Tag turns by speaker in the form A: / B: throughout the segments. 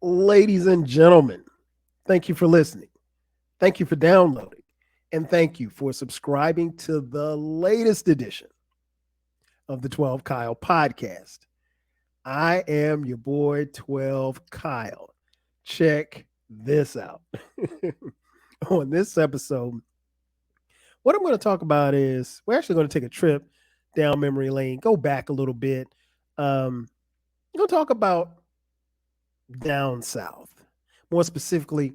A: Ladies and gentlemen, thank you for listening. Thank you for downloading. And thank you for subscribing to the latest edition of the 12 Kyle podcast. I am your boy, 12 Kyle. Check this out. On this episode, what I'm going to talk about is we're actually going to take a trip down memory lane, go back a little bit. We're going to talk about down south, more specifically,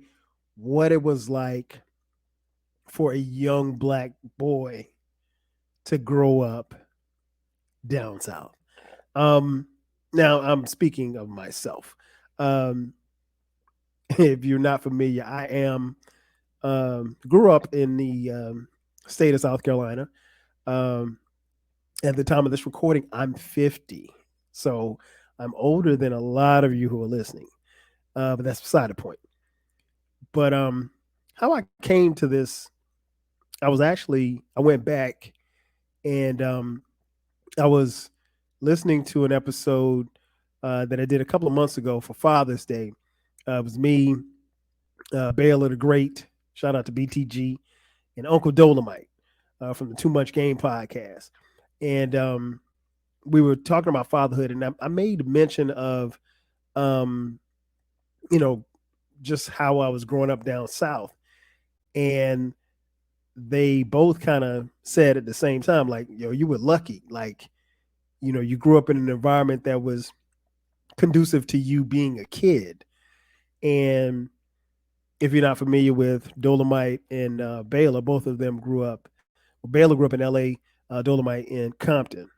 A: what it was like for a young black boy to grow up down south. Um, Now, I'm speaking of myself. Um, if you're not familiar, I am grew up in the state of South Carolina. Um, at the time of this recording, I'm 50, so I'm older than a lot of you who are listening. But that's beside the point. But how I came to this, I went back and I was listening to an episode that I did a couple of months ago for Father's Day. It was me, Baylor the Great, shout out to BTG, and Uncle Dolomite from the Too Much Game podcast. And we were talking about fatherhood, and I made mention of, um, you know, just how I was growing up down south. And they both kind of said at the same time, like, yo, you were lucky. Like, you grew up in an environment that was conducive to you being a kid. And if you're not familiar with Dolomite and Baylor, both of them grew up. Well, Baylor grew up in LA, Dolomite in Compton.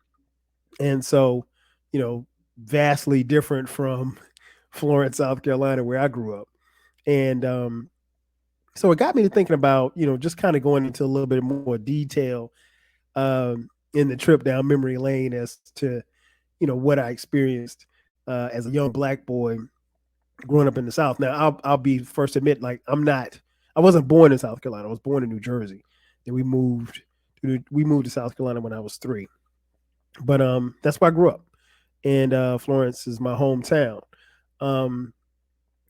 A: And so, vastly different from Florence, South Carolina, where I grew up. And so it got me to thinking about, just kind of going into a little bit more detail in the trip down memory lane as to, what I experienced as a young black boy growing up in the South. Now, I'll be first to admit, like, I wasn't born in South Carolina. I was born in New Jersey. And we moved to South Carolina when I was 3. But that's where I grew up. And Florence is my hometown. Um,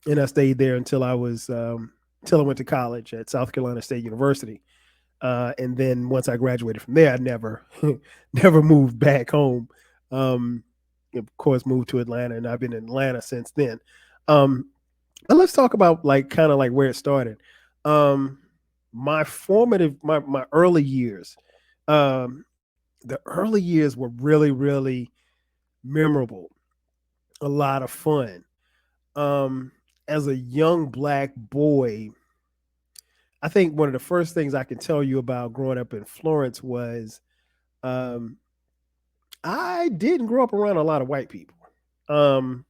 A: and I stayed there until I went to college at South Carolina State University. And then once I graduated from there, I never never moved back home. Um, of course, moved to Atlanta, and I've been in Atlanta since then. Um, but let's talk about like kind of like where it started. Um, my early years, um, the early years were really, really memorable. A lot of fun. As a young black boy, I think one of the first things I can tell you about growing up in Florence was um, I didn't grow up around a lot of white people. Um,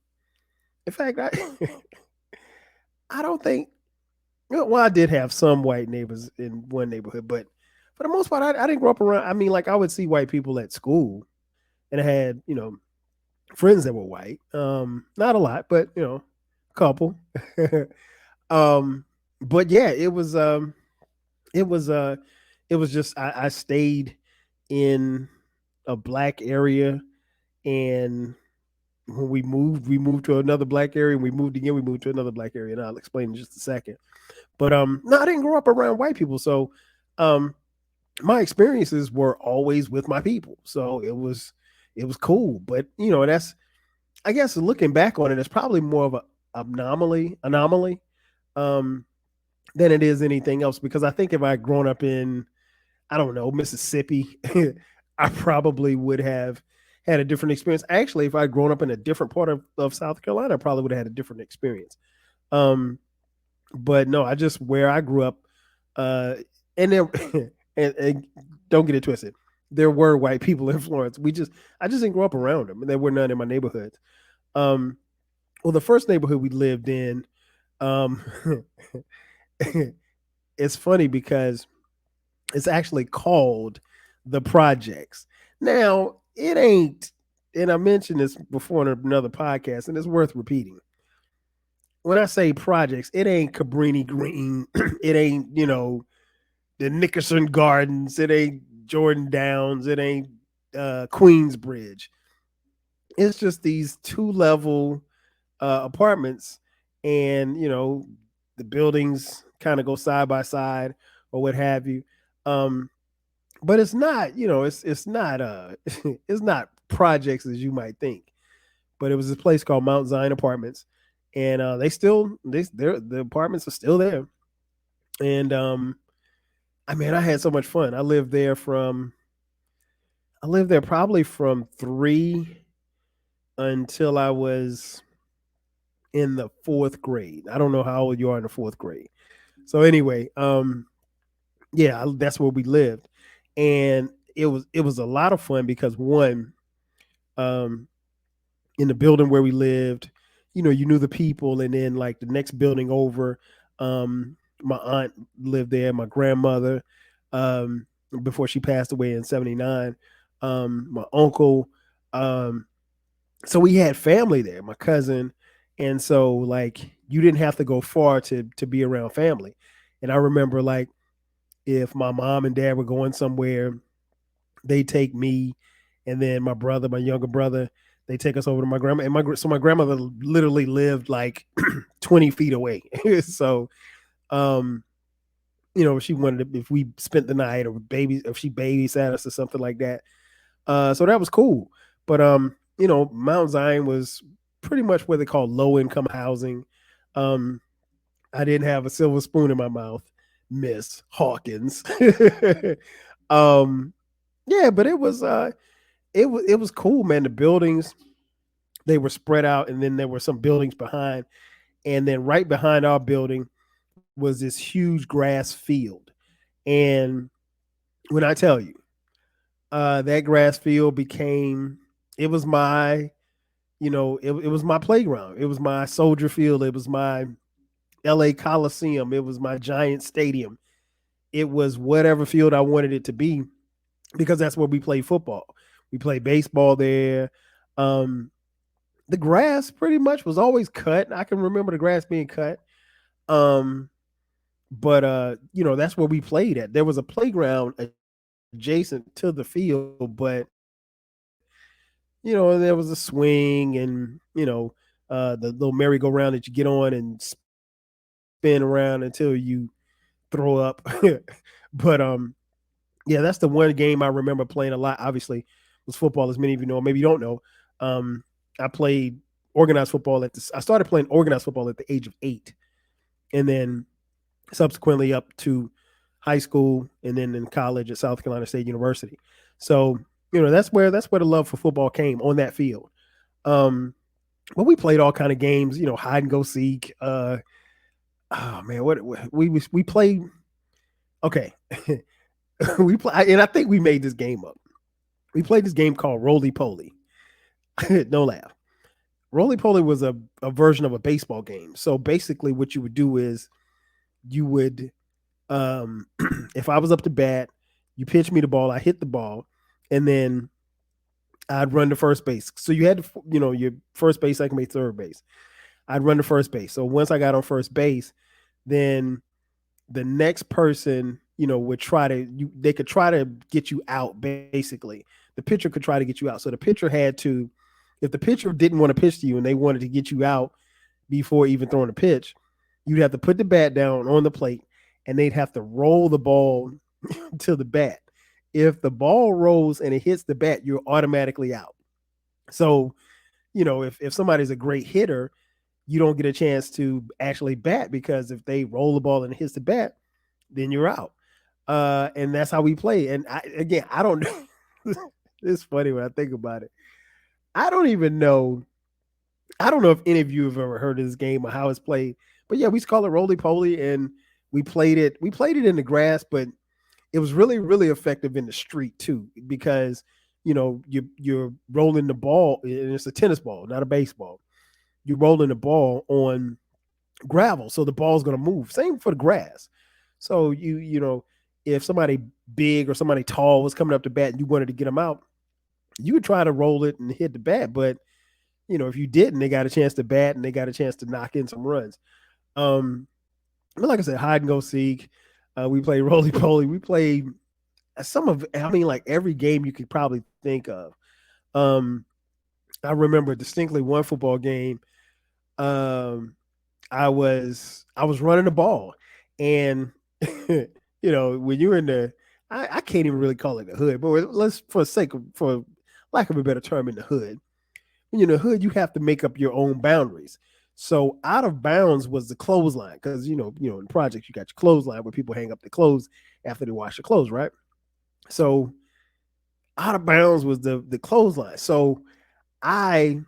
A: in fact, I don't think. Well, I did have some white neighbors in one neighborhood, but for the most part, I didn't grow up around. I mean, like I would see white people at school, and I had friends that were white. Not a lot, but a couple. um, but yeah, it was it was just I stayed in a black area, and when we moved to another black area, and we moved again, we moved to another black area, and I'll explain in just a second. But no, I didn't grow up around white people, so um my experiences were always with my people. So it was cool. But that's, I guess, looking back on it, it's probably more of a anomaly um than it is anything else, because I think if I had grown up in, I don't know, Mississippi, I probably would have had a different experience. Actually, if I'd grown up in a different part of South Carolina, I probably would have had a different experience. Um, but no, I just where I grew up, uh, and then and don't get it twisted. There were white people in Florence. I just didn't grow up around them, and there were none in my neighborhood. Um, well, the first neighborhood we lived in, um, it's funny because it's actually called the Projects. Now, it ain't, and I mentioned this before in another podcast, and it's worth repeating. When I say projects, it ain't Cabrini Green, it ain't, the Nickerson Gardens, it ain't Jordan Downs, it ain't Queensbridge. It's just these 2-level apartments and the buildings kind of go side by side or what have you. But it's not, it's not it's not projects as you might think. But it was this place called Mount Zion Apartments, and the apartments are still there. And I had so much fun. I lived there probably from 3 until I was in the 4th grade. I don't know how old you are in the 4th grade. So anyway, yeah, that's where we lived, and it was a lot of fun because one, um, in the building where we lived, you knew the people, and then like the next building over, my aunt lived there, my grandmother, um, before she passed away in '79, my uncle, um, so we had family there, my cousin, and so like you didn't have to go far to be around family. And I remember like if my mom and dad were going somewhere, they take me, and then my brother, my younger brother, they take us over to my grandma, and my grandmother literally lived like 20 feet away. So um if she wanted to, if we spent the night or if she babysat us or something like that. So that was cool. But Mount Zion was pretty much what they call low income housing. Um, I didn't have a silver spoon in my mouth, Miss Hawkins. um, yeah, but it was cool, man. The buildings, they were spread out, and then there were some buildings behind, and then right behind our building was this huge grass field. And when I tell you, that grass field became, it was my, it was my playground. It was my Soldier Field. It was my LA Coliseum. It was my Giant Stadium. It was whatever field I wanted it to be, because that's where we played football. We played baseball there. Um, the grass pretty much was always cut. I can remember the grass being cut. Um, but that's where we played at. There was a playground adjacent to the field, but there was a swing, and the little merry-go-round that you get on and spin around until you throw up. But yeah, that's the one game I remember playing a lot. Obviously, was football, as many of you know, maybe you don't know. I played organized football I started playing organized football at the age of 8, and then subsequently up to high school, and then in college at South Carolina State University. So that's where the love for football came, on that field. But we played all kind of games, hide and go seek. Oh man, what we played. Okay, we play, and I think we made this game up. We played this game called Roly Poly. Don't laugh. Roly Poly was a version of a baseball game. So basically, what you would do is you would, if I was up to bat, you pitch me the ball, I hit the ball, and then I'd run to first base. So you had to, your first base, second base, third base. I'd run to first base. So once I got on first base, then the next person, would they could try to get you out, basically. The pitcher could try to get you out. So the pitcher had to, if the pitcher didn't want to pitch to you and they wanted to get you out before even throwing a pitch, you'd have to put the bat down on the plate, and they'd have to roll the ball to the bat. If the ball rolls and it hits the bat, you're automatically out. So, if somebody's a great hitter, you don't get a chance to actually bat, because if they roll the ball and it hits the bat, then you're out. And that's how we play. And I don't know. It's funny when I think about it. I don't even know. I don't know if any of you have ever heard of this game or how it's played. But yeah, we used to call it roly poly, and we played it. We played it in the grass, but it was really, really effective in the street too, because you're rolling the ball, and it's a tennis ball, not a baseball. You're rolling the ball on gravel, so the ball's going to move. Same for the grass. So if somebody big or somebody tall was coming up to bat and you wanted to get them out, you would try to roll it and hit the bat. But if you didn't, they got a chance to bat and they got a chance to knock in some runs. But like I said, hide and go seek. We played roly poly. We played like every game you could probably think of. I remember distinctly one football game. I was running the ball, and when you're in the, I can't even really call it the hood, but let's for lack of a better term, in the hood. When you're in the hood, you have to make up your own boundaries. So out of bounds was the clothesline, because in projects you got your clothesline where people hang up the clothes after they wash the clothes, right? So out of bounds was the clothesline. So I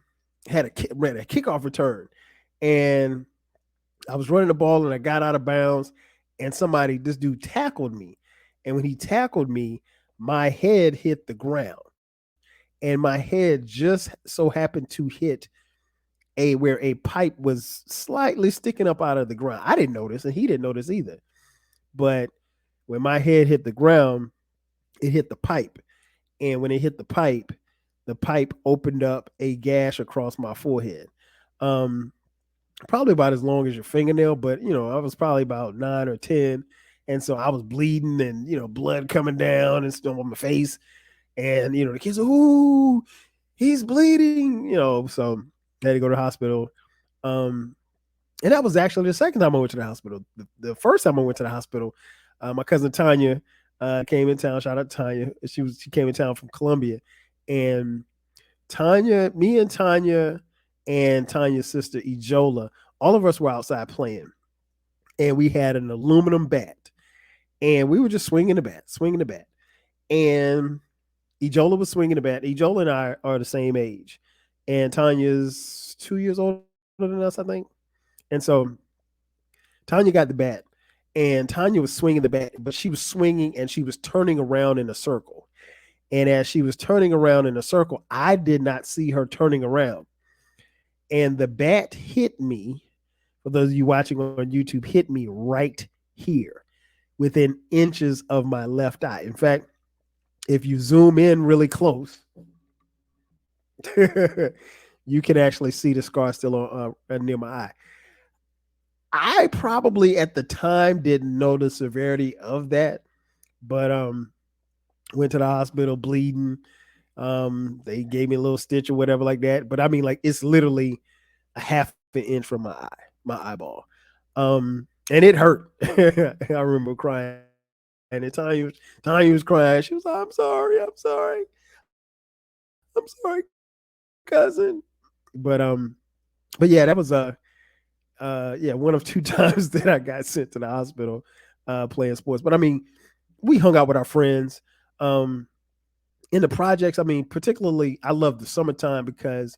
A: ran a kickoff return, and I was running the ball and I got out of bounds, and this dude tackled me. And when he tackled me, my head hit the ground, and my head just so happened to hit where a pipe was slightly sticking up out of the ground. I didn't notice, and he didn't notice either. But when my head hit the ground, it hit the pipe. And when it hit the pipe opened up a gash across my forehead. Probably about as long as your fingernail, but I was probably about 9 or 10. And so I was bleeding, and blood coming down and stuff on my face. And the kids are, ooh, he's bleeding, so I had to go to the hospital. And that was actually the second time I went to the hospital. The first time I went to the hospital, my cousin Tanya came in town. Shout out to Tanya. She came in town from Columbia. And me and Tanya and Tanya's sister Ijola, all of us were outside playing, and we had an aluminum bat, and we were just swinging the bat, and Ijola was swinging the bat. Ijola and I are the same age, and Tanya's 2 years older than us, I think. And so Tanya got the bat, and Tanya was swinging the bat, but she was swinging and she was turning around in a circle. And as she was turning around in a circle, I did not see her turning around. And the bat hit me, for those of you watching on YouTube, hit me right here within inches of my left eye. In fact, if you zoom in really close, you can actually see the scar still near my eye. I probably at the time didn't know the severity of that, but went to the hospital bleeding. They gave me a little stitch or whatever like that. But I mean, like, it's literally a half an inch from my eyeball. And it hurt. I remember crying. And Tanya was crying. She was like, I'm sorry, cousin. But yeah, that was one of 2 times that I got sent to the hospital playing sports. But I mean, we hung out with our friends. In the projects, I mean, particularly, I love the summertime, because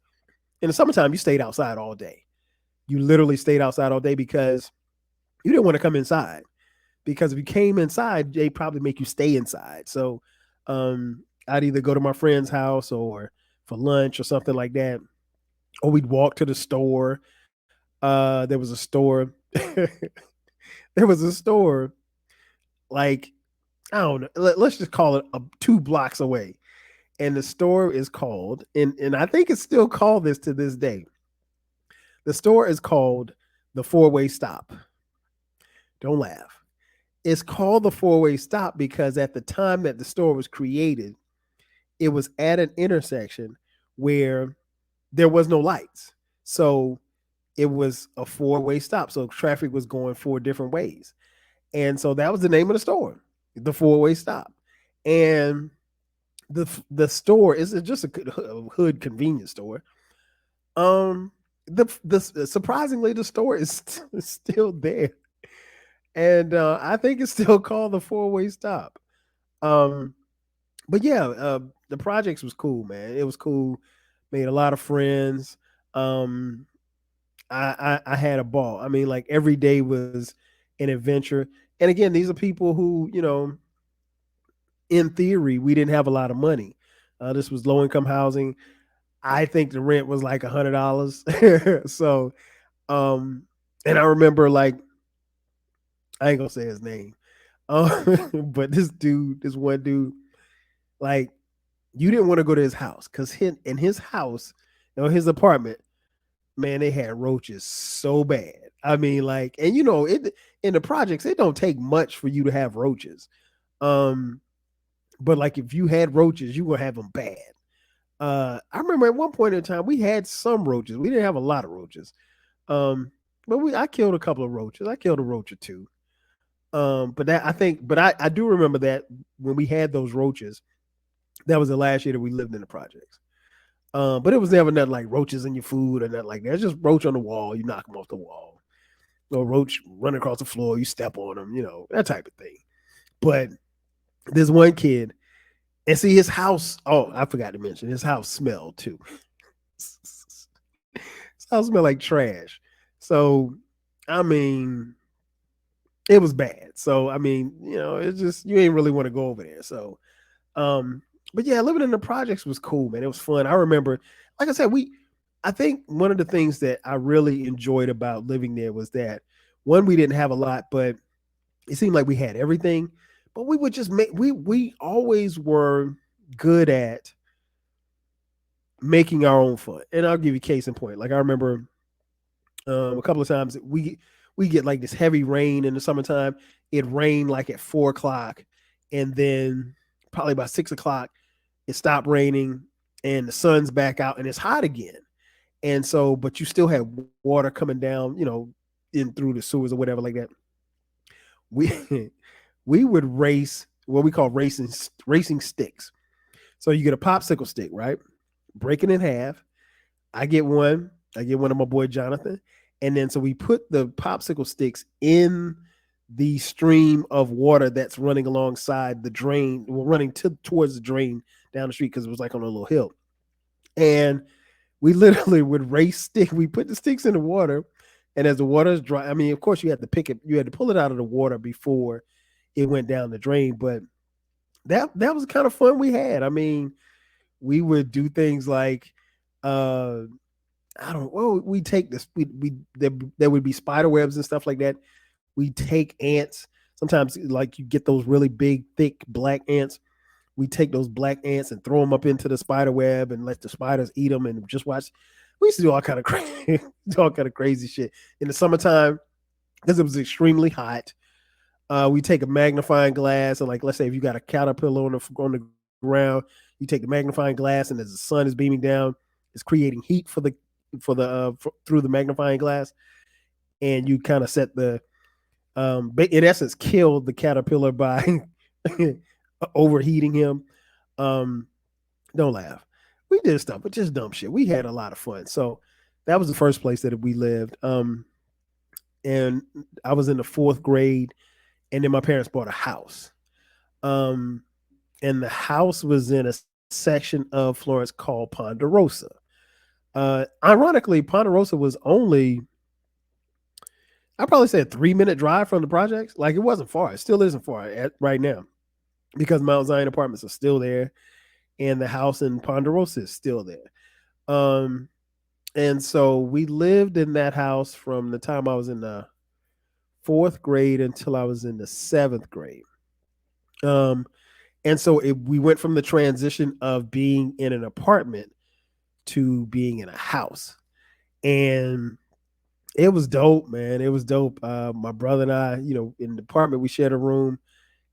A: in the summertime, you stayed outside all day. You literally stayed outside all day because you didn't want to come inside. Because if you came inside, they probably make you stay inside. So I'd either go to my friend's house or for lunch or something like that, or we'd walk to the store. There was a store. There was a store, like, I don't know. Let's just call it 2 blocks away. And the store is called, and I think it's still called this to this day. The store is called the Four-Way Stop. Don't laugh. It's called the Four-Way Stop because at the time that the store was created, it was at an intersection where there was no lights. So it was a 4-way stop. So traffic was going 4 different ways. And so that was the name of the store, the 4-Way Stop. And the store is just a hood convenience store. Surprisingly, the store is still there, and I think it's still called the 4-Way Stop. But yeah, the projects was cool, man. It was cool. Made a lot of friends. I had a ball. I mean, like, every day was an adventure. And again, these are people who, in theory, we didn't have a lot of money. This was low income housing. I think the rent was like $100. So, and I remember, like, I ain't gonna say his name, but this one dude, like, you didn't want to go to his house because in his house, his apartment, man, they had roaches so bad. I mean, like, and it in the projects, it don't take much for you to have roaches. But like, if you had roaches, you would have them bad. I remember at one point in time we had some roaches. We didn't have a lot of roaches. but I killed a couple of roaches. I killed a roach or two. But that I think, but I do remember that when we had those roaches, that was the last year that we lived in the projects. But it was never nothing like roaches in your food or nothing like that. It's just roach on the wall. You knock them off the wall. Or roach running across the floor. You step on them. That type of thing. But there's one kid, and see his house. Oh, I forgot to mention his house smelled too. His house smelled like trash. So, I mean, it was bad. So, I mean, it's just you ain't really want to go over there. So, but yeah, living in the projects was cool, man. It was fun. I remember, like I said, I think one of the things that I really enjoyed about living there was that one, we didn't have a lot, but it seemed like we had everything. But we would just we always were good at making our own fun. And I'll give you case in point. Like I remember a couple of times we get like this heavy rain in the summertime. It rained like at 4 o'clock, and then probably about 6 o'clock, it stopped raining and the sun's back out and it's hot again. And so, but you still had water coming down, in through the sewers or whatever like that. We we would race what we call racing sticks. So you get a popsicle stick, right? Break it in half. I get one. I get one of my boy Jonathan. And then so we put the popsicle sticks in the stream of water that's running alongside the drain, running towards the drain down the street because it was like on a little hill. And we literally would race stick. We put the sticks in the water, and as the water is dry, I mean, of course, you had to pick it. You had to pull it out of the water before it went down the drain. But that was kind of fun we had. I mean, we would do things like, I don't. Well, we take this. There would be spider webs and stuff like that. We take ants. Sometimes, like you get those really big, thick black ants. We take those black ants and throw them up into the spider web and let the spiders eat them and just watch. We used to do all kind of crazy shit in the summertime because it was extremely hot. We take a magnifying glass and, like, let's say if you got a caterpillar on the ground, you take the magnifying glass, and as the sun is beaming down, it's creating heat through the magnifying glass, and you kind of set the in essence kill the caterpillar by overheating him. Don't laugh. We did stuff, but just dumb shit. We had a lot of fun. So that was the first place that we lived. And I was in the 4th grade, and then my parents bought a house. And the house was in a section of Florence called Ponderosa. Ironically, Ponderosa was only, I probably say, a 3-minute drive from the projects. Like, it wasn't far. It still isn't far right now because Mount Zion Apartments are still there, and the house in Ponderosa is still there. And so we lived in that house from the time I was in the 4th grade until I was in the 7th grade. And so we went from the transition of being in an apartment to being in a house. And it was dope, man. It was dope. My brother and I, in the apartment, we shared a room.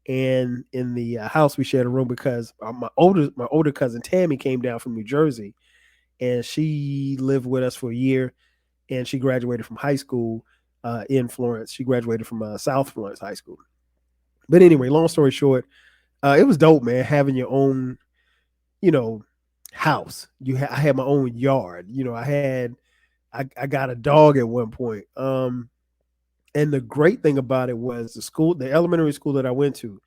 A: And in the house, we shared a room because my older cousin Tammy came down from New Jersey, and she lived with us for a year, and she graduated from high school in Florence. She graduated from South Florence High School. But anyway, long story short, it was dope, man, having your own, house. I had my own yard. I got a dog at one point. And the great thing about it was the elementary school that I went to,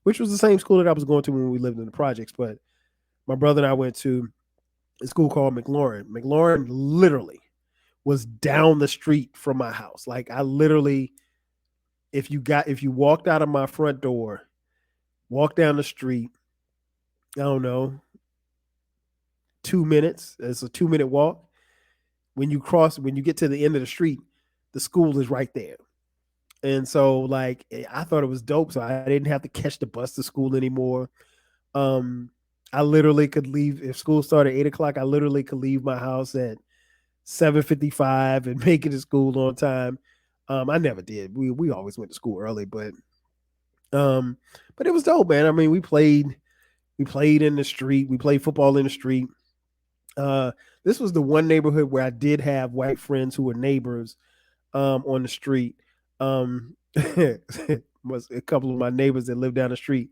A: which was the same school that I was going to when we lived in the projects. But my brother and I went to a school called McLaurin. McLaurin literally was down the street from my house. Like, I literally, if you walked out of my front door, walked down the street, I don't know, 2 minutes. It's a 2-minute walk. When you get to the end of the street, the school is right there. And so, like, I thought it was dope. So I didn't have to catch the bus to school anymore. I literally could leave if school started at 8 o'clock. I literally could leave my house at 7:55 and make it to school on time. I never did. We always went to school early, but it was dope, man. I mean, we played in the street. We played football in the street. This was the one neighborhood where I did have white friends who were neighbors. on the street. Was a couple of my neighbors that lived down the street.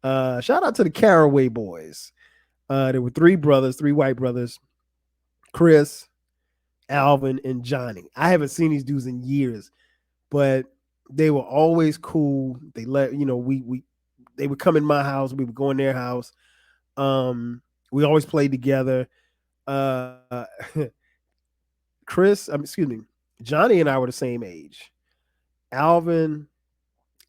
A: Shout out to the Caraway boys. There were three brothers, three white brothers, Chris, Alvin, and Johnny. I haven't seen these dudes in years, but they were always cool. They let we they would come in my house, we would go in their house. We always played together. Uh, excuse me, Johnny and I were the same age. Alvin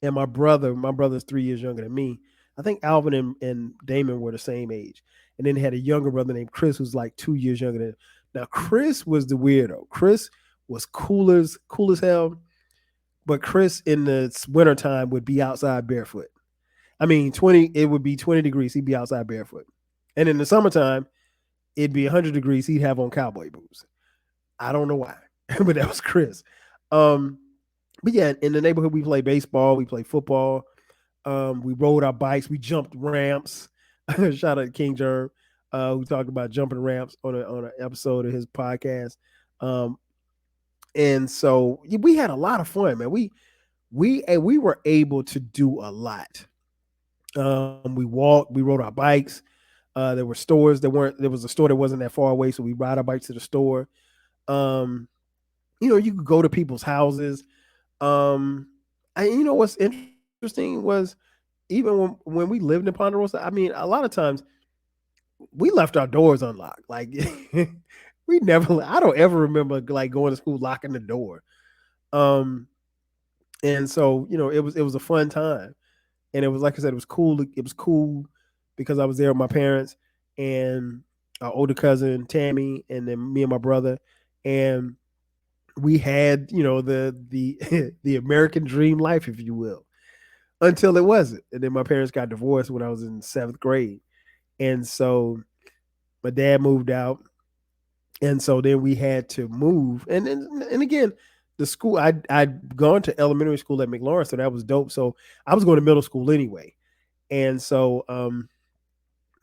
A: and my brother's 3 years younger than me. I think Alvin and Damon were the same age. And then they had a younger brother named Chris who's like 2 years younger than. Now Chris was the weirdo. Chris was cool as hell, but Chris in the wintertime would be outside barefoot. I mean, it would be 20 degrees, he'd be outside barefoot. And in the summertime, it'd be 100 degrees, he'd have on cowboy boots. I don't know why, but that was Chris. But yeah, in the neighborhood, we played baseball, we played football, we rode our bikes, we jumped ramps. Shout out to King Germ, who talked about jumping ramps on an episode of his podcast. And so we had a lot of fun, man. We were able to do a lot. We walked, we rode our bikes. There were stores there was a store that wasn't that far away, so we ride our bikes to the store. You could go to people's houses. What's interesting was even when we lived in Ponderosa, I mean, a lot of times we left our doors unlocked. Like I don't ever remember like going to school locking the door. And so, it was a fun time. And it was, like I said, it was cool. It was cool because I was there with my parents and our older cousin Tammy, and then me and my brother. And we had, the the American dream life, if you will, until it wasn't. And then my parents got divorced when I was in 7th grade. And so my dad moved out. And so then we had to move. And again, the school, I'd gone to elementary school at McLaurin, so that was dope. So I was going to middle school anyway. And so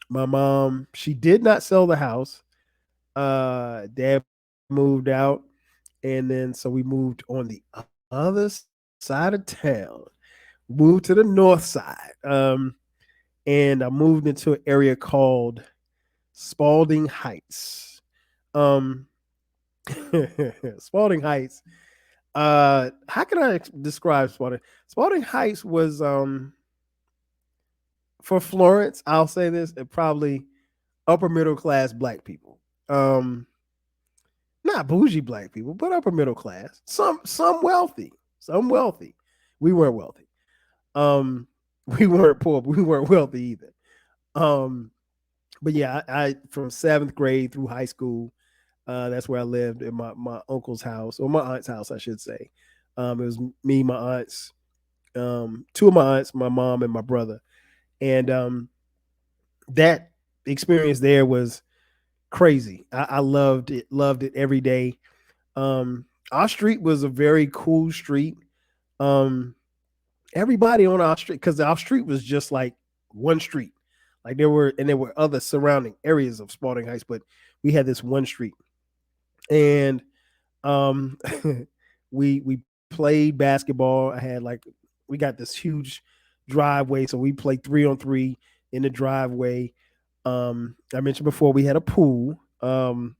A: my mom, she did not sell the house. Dad moved out. And then so we moved on the other side of town, moved to the north side. And I moved into an area called Spalding Heights. Spalding Heights. How can I describe Spalding? Spalding Heights was for Florence, I'll say this, probably upper middle class black people. Not bougie black people, but upper middle class. Some wealthy. Some wealthy. We weren't wealthy. We weren't poor, but we weren't wealthy either. But yeah, I from 7th grade through high school, that's where I lived in my uncle's house, or my aunt's house, I should say. It was me, my aunts, 2 of my aunts, my mom, and my brother. And that experience there was crazy. I loved it every day. Our street was a very cool street. Everybody on our street, because our street was just like one street. Like there were other surrounding areas of Spalding Heights, but we had this one street. And we played basketball. We got this huge driveway, so we played 3-on-3 in the driveway. I mentioned before we had a pool. And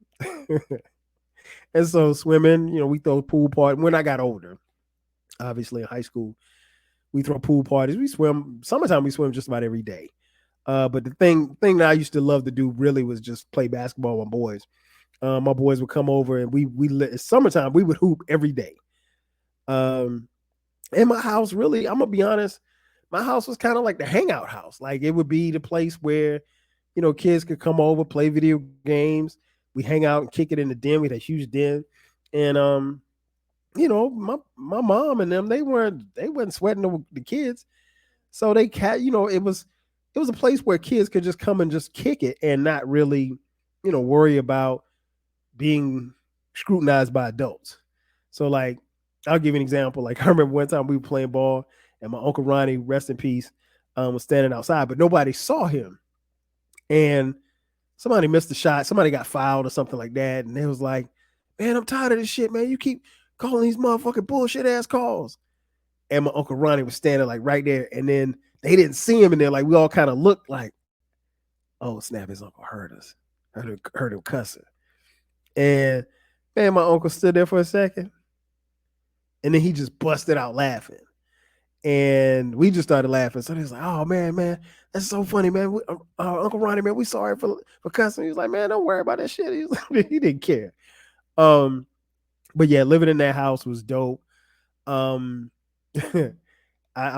A: so swimming, we throw pool parties. When I got older, obviously in high school, we throw pool parties. We swim. Summertime, we swim just about every day. But the thing that I used to love to do really was just play basketball with my boys. My boys would come over, and it's summertime, we would hoop every day. And my house, really, I'm gonna be honest, my house was kind of like the hangout house. Like it would be the place where, kids could come over, play video games. We hang out and kick it in the den. We had a huge den. And my mom and them, they weren't sweating the kids. So it was a place where kids could just come and just kick it and not really, worry about being scrutinized by adults. So like, I'll give you an example. Like I remember one time we were playing ball and my Uncle Ronnie, rest in peace, was standing outside, but nobody saw him. And somebody missed the shot. Somebody got fouled or something like that. And they was like, man, I'm tired of this shit, man. You keep calling these motherfucking bullshit ass calls. And my Uncle Ronnie was standing like right there. And then they didn't see him. And they're like, we all kind of looked like, oh, snap, his uncle heard us. Heard him cussing. And man, my uncle stood there for a second. And then he just busted out laughing. And we just started laughing. So he was like, oh, man, that's so funny, man. Uncle Ronnie, man, we sorry for cussing. He was like, man, don't worry about that shit. He, like, he didn't care. But yeah, living in that house was dope. I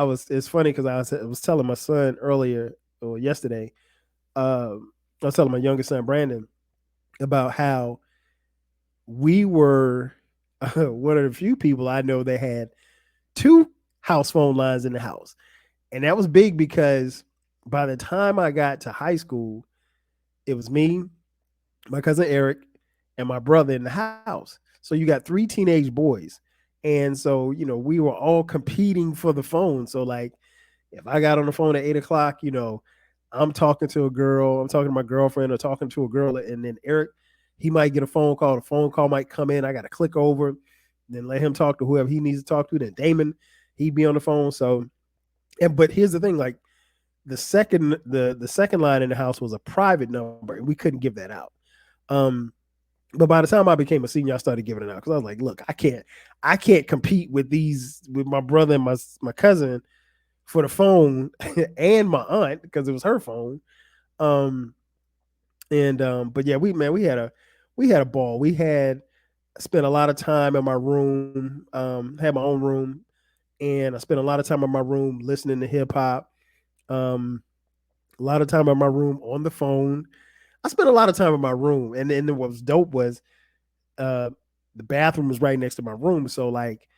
A: was, it's funny because I was telling my son earlier or yesterday, I was telling my youngest son, Brandon, about how we were one of the few people I know that had 2 house phone lines in the house. And that was big because by the time I got to high school, it was me, my cousin Eric, and my brother in the house. So you got 3 teenage boys. And so, we were all competing for the phone. So, like, if I got on the phone at 8:00, I'm talking to a girl, I'm talking to my girlfriend or talking to a girl, and then Eric, he might get a phone call. The phone call might come in. I got to click over, then let him talk to whoever he needs to talk to. Then Damon, he'd be on the phone. So, but here's the thing, like the second line in the house was a private number, and we couldn't give that out. But by the time I became a senior, I started giving it out because I was like, look, I can't compete with my brother and my cousin for the phone and my aunt because it was her phone. But yeah, we had a ball. We had spent a lot of time in my room, had my own room, and I spent a lot of time in my room listening to hip hop. A lot of time in my room on the phone. I spent a lot of time in my room, and then what was dope was the bathroom was right next to my room. So like,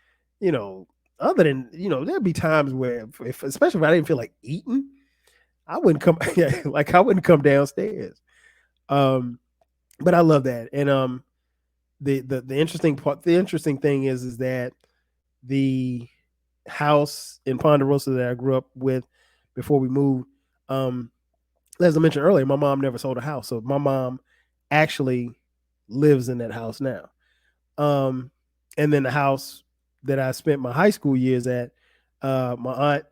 A: other than, there'd be times where especially if I didn't feel like eating, I wouldn't come I wouldn't come downstairs. But I love that. And the interesting thing is that the house in Ponderosa that I grew up with before we moved, as I mentioned earlier, my mom never sold a house. So my mom actually lives in that house now. And then the house that I spent my high school years at, my aunt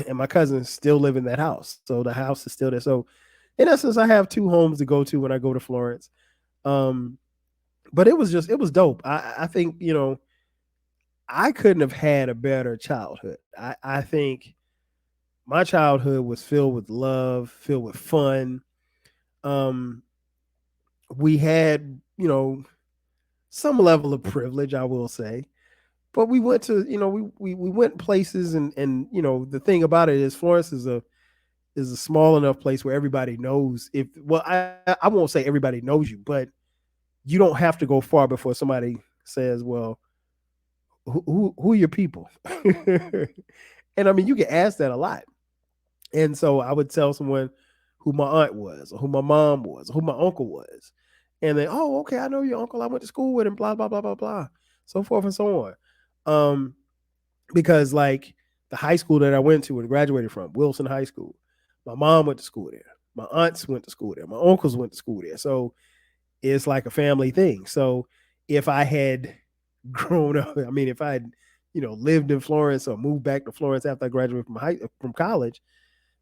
A: and my cousins still live in that house. So the house is still there. So in essence, I have 2 homes to go to when I go to Florence. But it was dope. I think, I couldn't have had a better childhood. I think my childhood was filled with love, filled with fun. We had, some level of privilege, I will say, but we went to, we went places and the thing about it is Florence is a small enough place where everybody knows I won't say everybody knows you, but you don't have to go far before somebody says, well, who are your people? And I mean, you get asked that a lot. And so I would tell someone who my aunt was, or who my mom was, or who my uncle was. And then, oh, okay, I know your uncle. I went to school with him, blah, blah, blah, blah, blah, so forth and so on. Because like the high school that I went to and graduated from, Wilson High School, my mom went to school there. My aunts went to school there. My uncles went to school there. So it's like a family thing. So if I had grown up, I mean, if I had, lived in Florence or moved back to Florence after I graduated from college,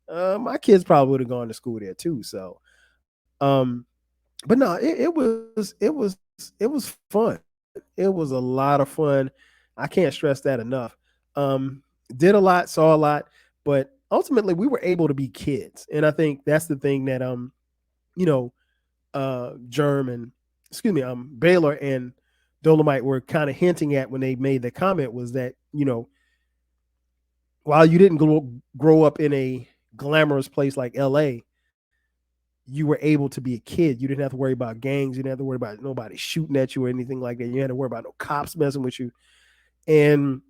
A: my kids probably would have gone to school there too. So, but no, it was fun. It was a lot of fun. I can't stress that enough. Did a lot, saw a lot, but ultimately we were able to be kids, and I think that's the thing that Baylor and Dolomite were kind of hinting at when they made the comment was that while you didn't grow up in a glamorous place like LA, you were able to be a kid. You didn't have to worry about gangs. You didn't have to worry about nobody shooting at you or anything like that. You had to worry about no cops messing with you. And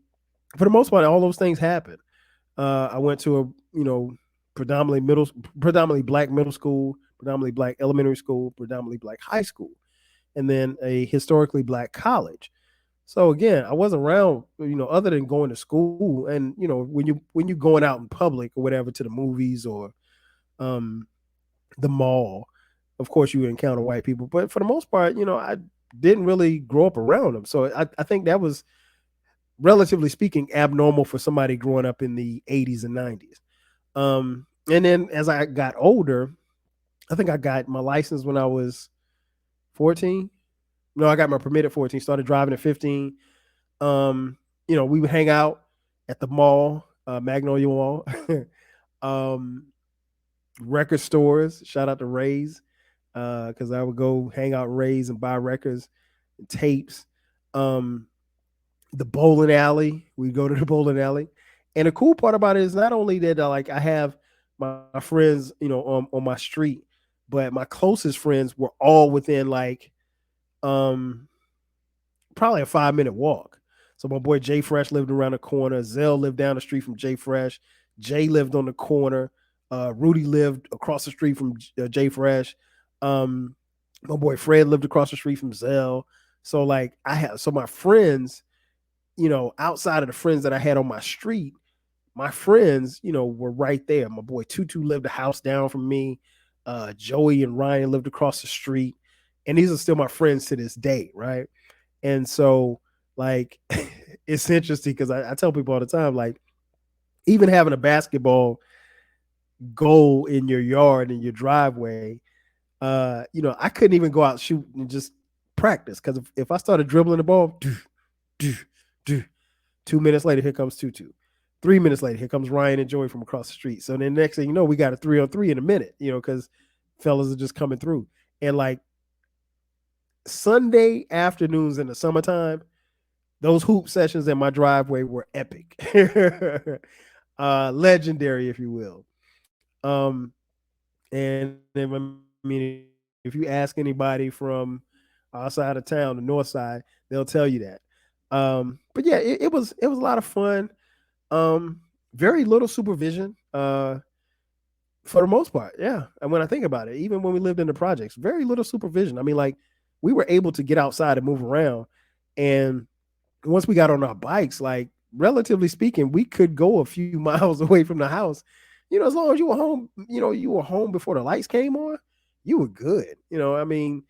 A: for the most part, all those things happened. I went to a, predominantly black middle school, predominantly black elementary school, predominantly black high school, and then a historically black college. So again, I wasn't around, other than going to school and, when you're going out in public or whatever to the movies or the mall, of course you encounter white people. But for the most part, I didn't really grow up around them. So I think that was relatively speaking, abnormal for somebody growing up in the 80s and 90s. And then as I got older, I think I got my license when I was 14. No, I got my permit at 14, started driving at 15. We would hang out at the mall, Magnolia Mall, um, record stores. Shout out to Ray's, because I would go hang out at Ray's and buy records and tapes. Um, the bowling alley, we go to the bowling alley, and the cool part about it is not only that like I have my friends, on my street, but my closest friends were all within like um probably a 5-minute walk. So my boy Jay Fresh lived around the corner. Zell lived down the street from Jay Fresh. Jay lived on the corner. Rudy lived across the street from Jay Fresh. My boy Fred lived across the street from Zell. So like my friends, outside of the friends that I had on my street, my friends, were right there. My boy Tutu lived a house down from me. Joey and Ryan lived across the street. And these are still my friends to this day, right? And so, like, it's interesting because I tell people all the time, like, even having a basketball goal in your yard, in your driveway, I couldn't even go out shoot and just practice because if I started dribbling the ball, 2 minutes later, here comes Tutu. 3 minutes later, here comes Ryan and Joey from across the street. So then next thing you know, we got a 3-on-3 in a minute, because fellas are just coming through. And like Sunday afternoons in the summertime, those hoop sessions in my driveway were epic. Legendary, if you will. And I mean, if you ask anybody from outside of town, the north side, they'll tell you that. But yeah, it was a lot of fun. Very little supervision, for the most part. Yeah. And when I think about it, even when we lived in the projects, very little supervision. I mean, like, we were able to get outside and move around. And once we got on our bikes, like, relatively speaking, we could go a few miles away from the house. As long as you were home, you were home before the lights came on, you were good. I mean,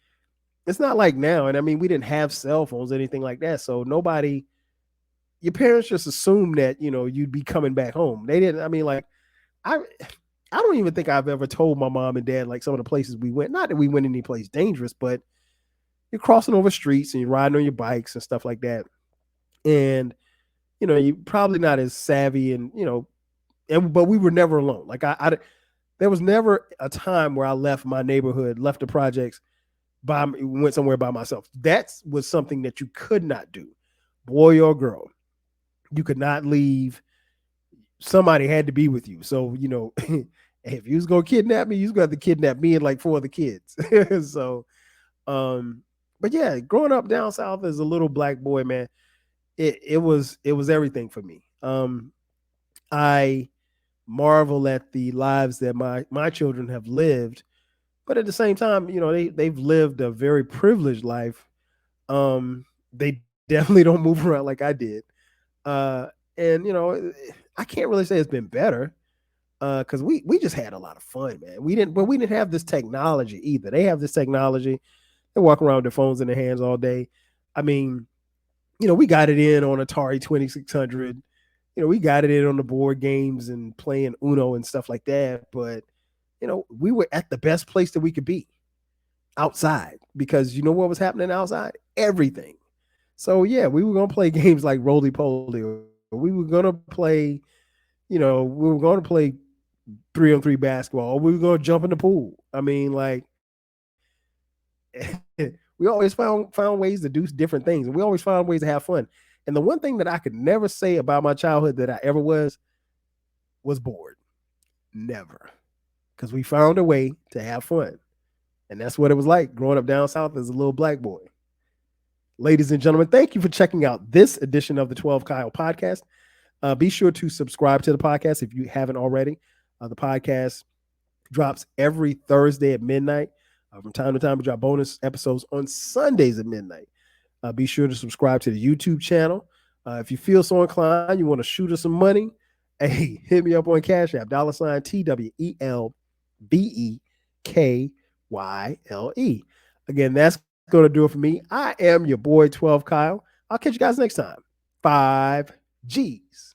A: it's not like now. And I mean, we didn't have cell phones, anything like that. So your parents just assumed that, you'd be coming back home. They didn't. I mean, like, I don't even think I've ever told my mom and dad, like, some of the places we went. Not that we went any place dangerous, but you're crossing over streets and you're riding on your bikes and stuff like that. And, you're probably not as savvy but we were never alone. Like there was never a time where I left my neighborhood, left the projects, went somewhere by myself. That was something that you could not do, boy or girl. You could not leave. Somebody had to be with you. So, if you was going to kidnap me, you was going to have to kidnap me and like 4 other kids. So, but yeah, growing up down south as a little black boy, man, it was everything for me. I marvel at the lives that my children have lived, but at the same time, they've lived a very privileged life. They definitely don't move around like I did. And I can't really say it's been better, because we just had a lot of fun, man. We didn't have this technology either. They have this technology. They walk around with their phones in their hands all day. I mean, we got it in on Atari 2600. We got it in on the board games and playing Uno and stuff like that. But, we were at the best place that we could be, outside, because what was happening outside? Everything. So yeah, we were going to play games like Roly Poly. We were going to play, we were going to play 3-on-3 basketball. Or we were going to jump in the pool. I mean, like, we always found ways to do different things. And we always found ways to have fun. And the one thing that I could never say about my childhood that I ever was bored. Never. Because we found a way to have fun. And that's what it was like growing up down south as a little black boy. Ladies and gentlemen, thank you for checking out this edition of the 12 Kyle podcast. Be sure to subscribe to the podcast if you haven't already. The podcast drops every Thursday at midnight. From time to time, we drop bonus episodes on Sundays at midnight. Be sure to subscribe to the YouTube channel. If you feel so inclined, you want to shoot us some money, hey, hit me up on Cash App, $TWELBEKYLE. Again, that's going to do it for me. I am your boy, 12 Kyle. I'll catch you guys next time. 5 G's.